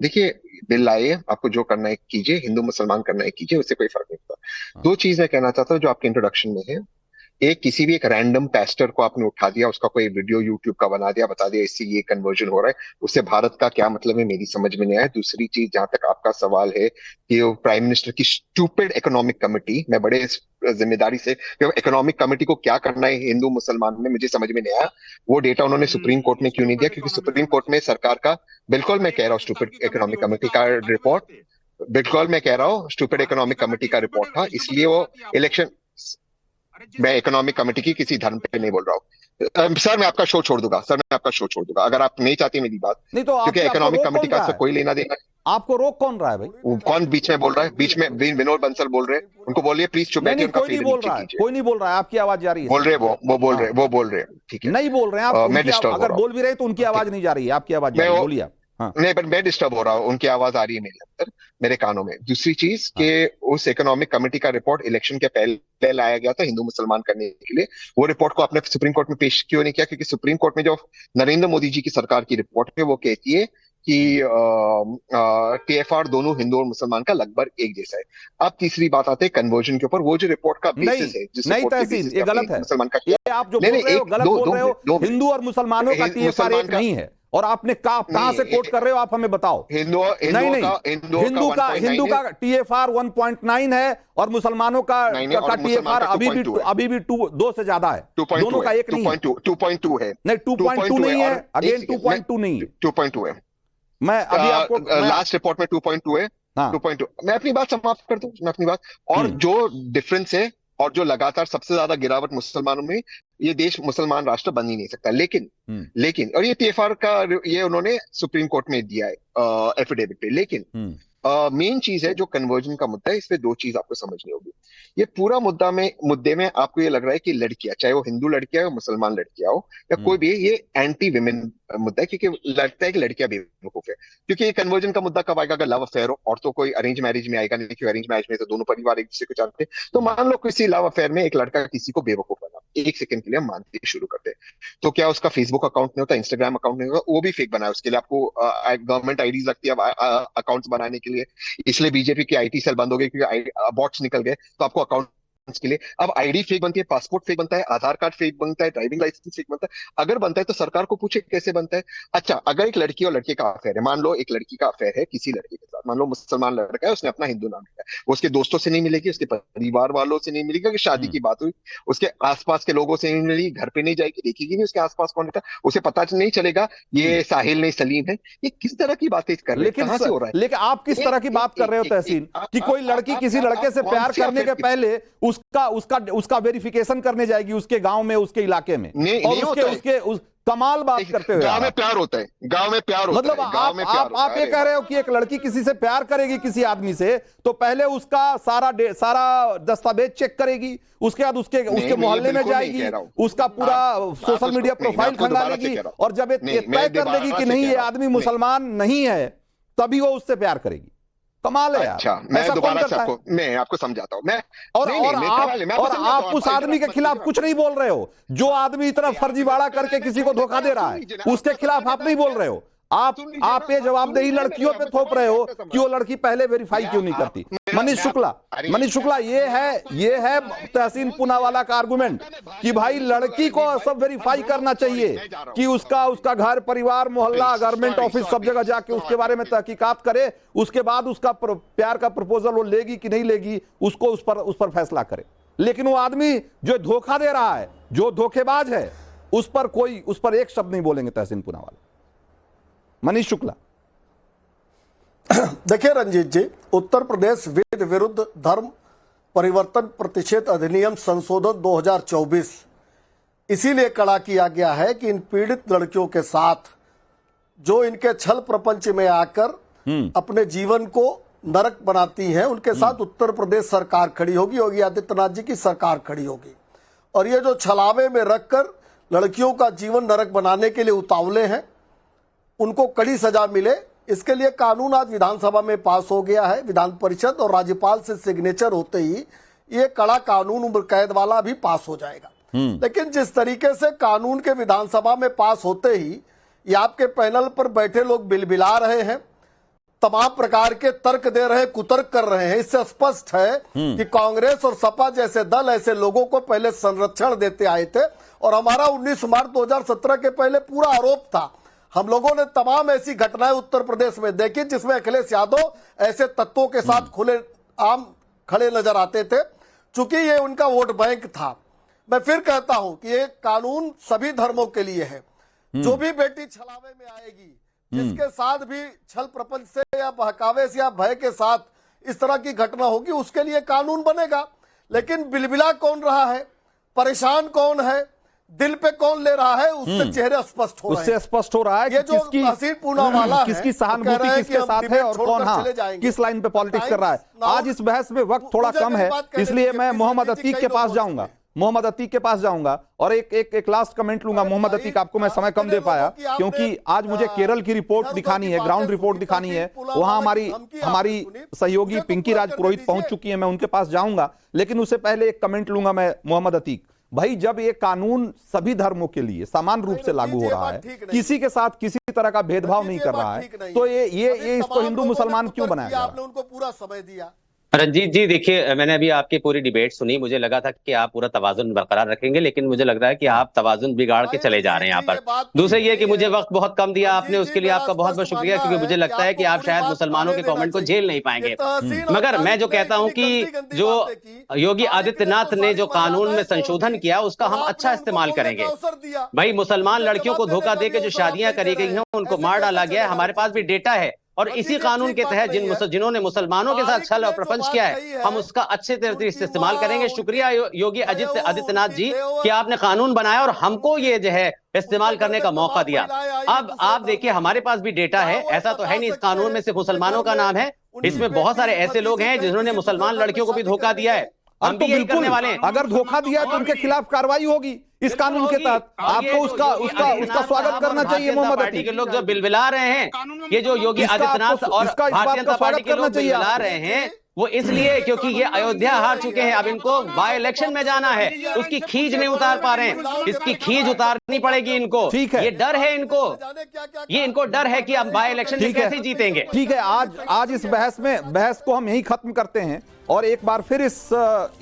देखिए, बिल लाए, आपको जो करना है कीजिए, हिंदू मुसलमान करना है कीजिए, उससे कोई फर्क नहीं पड़ता। हाँ। दो चीज मैं कहना चाहता हूँ जो आपके इंट्रोडक्शन में है। एक, किसी भी एक रैंडम पेस्टर को आपने उठा दिया, उसका कोई वीडियो यूट्यूब का बना दिया, बता दिया इससे ये कन्वर्जन हो रहा है, उससे भारत का क्या मतलब है, मेरी समझ में नहीं आया। दूसरी चीज, जहां तक आपका सवाल है कि वो प्राइम मिनिस्टर की स्टूपिड इकोनॉमिक कमिटी, मैं बड़े जिम्मेदारी से, इकोनॉमिक कमिटी को क्या करना है हिंदू मुसलमान में, मुझे समझ में नहीं आया। वो डेटा उन्होंने सुप्रीम कोर्ट में क्यों नहीं दिया? क्योंकि सुप्रीम कोर्ट में सरकार का, बिल्कुल मैं कह रहा हूँ स्टूपिड इकोनॉमिक कमेटी का रिपोर्ट, बिल्कुल मैं कह रहा हूँ स्टूपिड इकोनॉमिक कमेटी का रिपोर्ट था, इसलिए वो इलेक्शन, मैं इकोनॉमिक कमेटी की किसी धर्म पे नहीं बोल रहा हूँ। सर मैं आपका शो छोड़ दूंगा, सर मैं आपका शो छोड़ दूंगा अगर आप नहीं चाहती मेरी बात, नहीं तो क्योंकि आपको इकोनॉमिक रोक कमेटी कौन का रहा इससे है? कोई लेना देना। आपको रोक कौन रहा है भाई? कौन बीच में बोल रहा है? बीच में विनोद बंसल बोल रहे हैं, उनको बोलिए प्लीज चुप नहीं बैठिए, नहीं, उनका कोई नहीं फील्ड बोल नीचे रहा है, कीजिए। कोई नहीं बोल रहा है, आपकी आवाज जा रही है बोल सिर्फ। रहे हैं वो बोल रहे हाँ, हैं, वो बोल रहे हैं, ठीक है। नहीं बोल रहे हैं आप, मैं उनकी डिस्टर्ब हो अगर रहा बोल भी रहे तो उनकी हूँ, आवाज नहीं जा रही है, आपकी आवाज जा मैं रही है, वो, बोलिए आप। हाँ नहीं पर मैं डिस्टर्ब हो रहा हूँ, उनकी आवाज आ रही है मेरे अंदर, मेरे कानों में। दूसरी चीज के, हाँ। उस इकोनॉमिक कमेटी का रिपोर्ट इलेक्शन के पहले लाया गया था हिंदू मुसलमान करने के लिए। वो रिपोर्ट को आपने सुप्रीम कोर्ट में पेश क्यों नहीं किया? क्योंकि सुप्रीम कोर्ट में जो नरेंद्र मोदी जी की सरकार की रिपोर्ट है वो कहती है कि टीएफआर दोनों हिंदू और मुसलमान का लगभग एक जैसा है। अब तीसरी बात आते हैं कन्वर्जन के ऊपर, वो जो रिपोर्ट का नहीं बेसिस है, जिस नहीं रिपोर्ट के तहसीन, बेसिस पे ये आपने गलत हिंदू है। मुसलमान का ये किया। आप जो नहीं बोल नहीं, रहे हो एक गलत दो बोल दो रहे हो। Minute, 2 minute. हिंदू और मुसलमानों का टीएफआर मुसलमान एक का नहीं है। और आपने कहां से कोट नहीं, कर रहे हो, आप हमें बताओ। हिंदुओं नहीं हिंदुओं नहीं, का हिंदुओं का हिंदू 1.9 है, का टीएफआर 1.9 है और मुसलमानों का 9 है, का और मुसलमान टीएफआर का 2.2 है, अभी भी 2 से ज्यादा है। 2.2 दोनों है, का एक नहीं है। 2.2 है, नहीं, 2.2 2.2 है। नहीं है, और एक अगेन सेकेंड, मैं 2.2 नहीं है। 2.2 है, मैं अभी आपको मैं लास्ट रिपोर्ट में 2.2 है, हाँ। 2.2। मैं अपनी बात समाप्त कर दूं, मैं अपनी बात, और हम्म। जो डिफरेंस है, और जो लगातार सबसे ज्यादा गिरावट मुसलमानों में, ये देश मुसलमान राष्ट्र बन ही नहीं सकता। लेकिन हम्म। लेकिन और ये टीएफआर का, ये उन्होंने सुप्रीम कोर्ट में दिया है एफिडेविट पे। लेकिन हम्म। मेन चीज है जो कन्वर्जन का मुद्दा है, इसमें दो चीज आपको समझनी होगी। ये पूरा मुद्दे में आपको ये लग रहा है कि लड़कियां, चाहे वो हिंदू लड़कियां हो, मुसलमान लड़कियां हो, या कोई हम्म। भी है, ये एंटी विमेन मुद्दा है, क्योंकि लगता है कि लड़कियां बेवकूफ है। क्योंकि ये कन्वर्जन का मुद्दा कब आएगा? अगर लव अफेयर हो, और तो कोई अरेंज मैरिज में आएगा नहीं, क्योंकि अरेंज मैरिज में तो दोनों परिवार एक दूसरे को चाहते हैं। तो हम्म। मान लो किसी लव अफेयर में एक लड़का किसी को बेवकूफ बना, एक सेकंड के लिए हम मानते शुरू करते हैं, तो क्या उसका फेसबुक अकाउंट नहीं होता, इंस्टाग्राम अकाउंट नहीं होगा? वो भी फेक बनाया, उसके लिए आपको गवर्नमेंट आईडीज लगती है अकाउंट्स बनाने के लिए। इसलिए बीजेपी की आईटी सेल बंद हो गई, क्योंकि बॉट्स निकल गए, तो आपको अकाउंट के लिए अब आईडी फेक बनती है, पासपोर्ट फेक बनता है, आधार कार्ड फेक बनता है, ड्राइविंग लाइसेंस फेक बनता है। अगर बनता है तो सरकार को पूछे कैसे बनता है। अच्छा, अगर एक लड़की और लड़के का अफेयर है, मान लो एक लड़की का अफेयर है किसी लड़के के साथ, मान लो मुसलमान लड़का है, उसने अपना हिंदू नाम लिया है, वो उसके दोस्तों से नहीं मिलेगी, उसके परिवार वालों से नहीं मिलेगी, क्योंकि शादी हम्म। की बात हुई, उसके आसपास के लोगों से नहीं मिलेगी, घर पे नहीं जाएगी, देखेगी नहीं उसके आसपास कौन रहता, उसे पता नहीं चलेगा हम्म। ये साहिल नहीं सलीम है। ये किस तरह की बातें कर रहे हैं, कहां से हो रहा लेकिन आप किस है? तरह की बात कर रहे हो तहसीन, कि कोई लड़की किसी लड़के आप से कौन प्यार से करने अफेयर के की, पहले उसका उसका उसका वेरिफिकेशन करने जाएगी उसके गांव में, उसके इलाके में, नहीं और नहीं उसके होता है। उसके उस कमाल बात करते हुए आ गांव रहा में है। प्यार होता है, गांव में प्यार होता मतलब है, गांव में प्यार होता आप है, ये अरे कह रहे हो बाप। कि एक लड़की किसी से प्यार करेगी, किसी आदमी से, तो पहले उसका सारा दस्तावेज चेक करेगी, उसके बाद उसके नहीं उसके मैं ये मोहल्ले में बिल्कुल नहीं कह जाएगी, रहा हूँ। उसका पूरा आप सोशल मीडिया नहीं, मैं प्रोफाइल आपको दोबारा से खंगालेगी, कह रहा और जब हूँ, ये नहीं तय मैं कर लेगी दोबारा कि से नहीं कह ये रहा हूँ, आदमी नहीं। मुसलमान नहीं है, तभी वो उससे प्यार करेगी। कमाल है यार, अच्छा, मैं ऐसा कौन दोबारा से करता है? मैं आपको समझाता हूँ, मैं, और नहीं और नहीं मैं आप सवाल है, मैं आपको और समझाता आप हूँ, उस आप आदमी के इंटरप्ट मत खिलाफ कीजिए, मैं कुछ आपको नहीं बोल रहे हो जो आदमी इतना अरे आप फर्जीवाड़ा करके मैं किसी को छोड़ धोखा देता दे हूँ, रहा सुन है, लीजिए ना, उसके आपका खिलाफ सवाल है, आप नहीं मैं बोल कह रहे रहा हूँ, हो। आप सुन लीजिए ना, आप ये आप सुन जवाबदेही लीजिए ना मेरी लड़कियों बात, पे मैं थोप सवाल रहे हो कैसे कि वो समझा। लड़की पहले वेरीफाई या क्यों नहीं आप करती। मेरा मनीष मैं आप शुक्ला, अरे मनीष शुक्ला, मैंने आपको ये है तहसीन बोल दिया पूनावाला का आपका आर्गुमेंट बेटा, मैं कि भाई भाई मनीष शुक्ला, लड़की अरे को मीत भाई, सब हम वेरीफाई दोनों करना सॉरी, चाहिए मैं जा रहा हूँ, कि उसका सॉरी उसका घर परिवार सॉरी मोहल्ला गवर्नमेंट सॉरी ऑफिस सब सॉरी जगह जाके उसके बारे में सॉरी तहकीकात करे, उसके बाद उसका प्यार का प्रपोजल वो लेगी कि नहीं लेगी, उसको उस पर फैसला करे। लेकिन वो आदमी जो धोखा दे रहा है, जो धोखेबाज है, उस पर एक शब्द नहीं बोलेंगे तहसीन पूनावाला। मनीष शुक्ला, देखिए रंजीत जी, उत्तर प्रदेश वेद विरुद्ध धर्म परिवर्तन प्रतिषेध अधिनियम संशोधन 2024 इसीलिए कड़ा किया गया है कि इन पीड़ित लड़कियों के साथ जो इनके छल प्रपंच में आकर अपने जीवन को नरक बनाती हैं, उनके साथ उत्तर प्रदेश सरकार खड़ी होगी, योगी आदित्यनाथ जी की सरकार खड़ी होगी। और ये जो छलावे में रखकर लड़कियों का जीवन नरक बनाने के लिए उतावले हैं, उनको कड़ी सजा मिले, इसके लिए कानून आज विधानसभा में पास हो गया है। विधान परिषद और राज्यपाल से सिग्नेचर होते ही ये कड़ा कानून उम्र कैद वाला भी पास हो जाएगा। लेकिन जिस तरीके से कानून के विधानसभा में पास होते ही ये आपके पैनल पर बैठे लोग बिलबिला रहे हैं, तमाम प्रकार के तर्क दे रहे हैं, कुतर्क कर रहे हैं। इससे स्पष्ट है कि कांग्रेस और सपा जैसे दल ऐसे लोगों को पहले संरक्षण देते आए थे। और हमारा 19 मार्च 2017 के पहले पूरा आरोप था, हम लोगों ने तमाम ऐसी घटनाएं उत्तर प्रदेश में देखी जिसमें अखिलेश यादव ऐसे तत्वों के साथ खुले आम खड़े नजर आते थे, चूंकि ये उनका वोट बैंक था। मैं फिर कहता हूं कि ये कानून सभी धर्मों के लिए है। जो भी बेटी छलावे में आएगी, जिसके साथ भी छल प्रपंच से या बहकावे से या भय के साथ इस तरह की घटना होगी, उसके लिए कानून बनेगा। लेकिन बिलबिला कौन रहा है, परेशान कौन है, दिल पे कौन ले रहा है, उससे चेहरे स्पष्ट हो रहे हैं। उससे स्पष्ट हो रहा है ये कि जो किसकी हसीन पूनावाला है, किसकी वो कह सहानुभूति रहे हैं किसके कि हम साथ है डिबेट और छोड़कर कौन हाँ चले जाएंगे। किस लाइन पे पॉलिटिक्स कर रहा है। टाइम्स आज इस बहस में वक्त थोड़ा मुझे कम मेरी है, बात कहने इसलिए दीजिए, मैं प्लीज मोहम्मद रणजीत जी, अतीक कई के लोग पास बोल जाऊंगा, चुके हैं। मोहम्मद अतीक के पास जाऊंगा और एक लास्ट कमेंट लूंगा। अरे मोहम्मद भाई, अतीक, आपको मैं समय कम इतने दे पाया लोगों की आपने, क्योंकि आज मुझे केरल की रिपोर्ट इधर-उधर दिखानी की है, बातें ग्राउंड रिपोर्ट सुनी, दिखानी है। पुलवामा वहां की हमारी धमकी हमारी आपने सुनी। सहयोगी मुझे तो पिंकी पूरा राज करने पुरोहित पहुंच दीजिए। चुकी है, मैं उनके पास जाऊंगा। लेकिन उससे पहले एक कमेंट लूंगा मैं। मोहम्मद अतीक भाई, जब ये कानून सभी धर्मों के लिए समान रूप से लागू हो रहा है, किसी के साथ किसी तरह का भेदभाव नहीं कर रहा है, तो ये इसको हिंदू मुसलमान क्यों बनाया जा रहा है? आपने उनको पूरा समय दिया। रंजीत जी, देखिए, मैंने अभी आपकी पूरी डिबेट सुनी, मुझे लगा था कि आप पूरा तवाजुन बरकरार रखेंगे, लेकिन मुझे लग रहा है कि आप तवाजुन बिगाड़ के चले जा रहे हैं यहाँ पर। दूसरे ये कि मुझे वक्त बहुत कम दिया आपने, उसके लिए आपका बहुत बहुत शुक्रिया, क्योंकि मुझे लगता है कि आप शायद मुसलमानों के कमेंट को झेल नहीं पाएंगे। मगर मैं जो कहता हूं कि जो योगी आदित्यनाथ ने जो कानून में संशोधन किया, उसका हम अच्छा इस्तेमाल करेंगे। भाई, मुसलमान लड़कियों को धोखा दे के जो शादियां करी गई हैं, उनको मार डाला गया है, हमारे पास भी डेटा है। और इसी कानून के तहत जिन्होंने मुसलमानों के साथ छल और प्रपंच किया है, हम उसका अच्छे तरीके से इस्तेमाल करेंगे। शुक्रिया योगी आदित्यनाथ जी कि आपने कानून बनाया और हमको ये जो है इस्तेमाल करने का मौका दिया। अब आप देखिए, हमारे पास भी डेटा है, ऐसा तो है नहीं इस कानून में सिर्फ मुसलमानों का नाम है, इसमें बहुत सारे ऐसे लोग हैं जिन्होंने मुसलमान लड़कियों को भी धोखा दिया है। हम भी यही करने वाले हैं। अगर धोखा दिया तो उनके खिलाफ कार्रवाई होगी इस कानून के तहत। आपको उसका स्वागत करना चाहिए। मोहम्मद पार्टी के लोग जो बिलबिला रहे हैं, ये जो योगी आदित्यनाथ और भारतीय जनता पार्टी के लोग बिलबिला रहे हैं, वो इसलिए क्योंकि ये अयोध्या हार चुके हैं। अब इनको बाय इलेक्शन में जाना है, उसकी खींच नहीं उतार पा रहे हैं, इसकी खींच उतारनी पड़ेगी इनको। ठीक है, ये डर है इनको, ये इनको डर है कि हम बाय इलेक्शन में कैसे जीतेंगे। ठीक है, आज इस बहस को हम यही खत्म करते हैं और एक बार फिर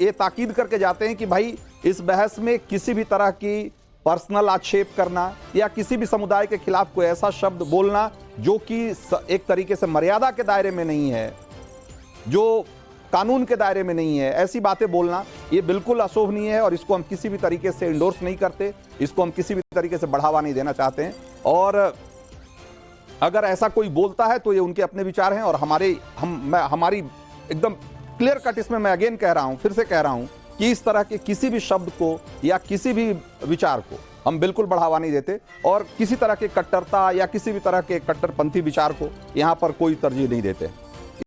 ये ताकीद करके जाते हैं कि भाई, इस बहस में किसी भी तरह की पर्सनल आक्षेप करना या किसी भी समुदाय के खिलाफ कोई ऐसा शब्द बोलना जो कि एक तरीके से मर्यादा के दायरे में नहीं है, जो कानून के दायरे में नहीं है, ऐसी बातें बोलना ये बिल्कुल अशोभनीय है और इसको हम किसी भी तरीके से इंडोर्स नहीं करते, इसको हम किसी भी तरीके से बढ़ावा नहीं देना चाहते हैं। और अगर ऐसा कोई बोलता है तो ये उनके अपने विचार हैं और हमारी एकदम क्लियर कट इसमें मैं अगेन कह रहा हूं, फिर से कह रहा हूं कि इस तरह के किसी भी शब्द को या किसी भी विचार को हम बिल्कुल बढ़ावा नहीं देते और किसी तरह के कट्टरता या किसी भी तरह के कट्टरपंथी विचार को यहां पर कोई तरजीह नहीं देते।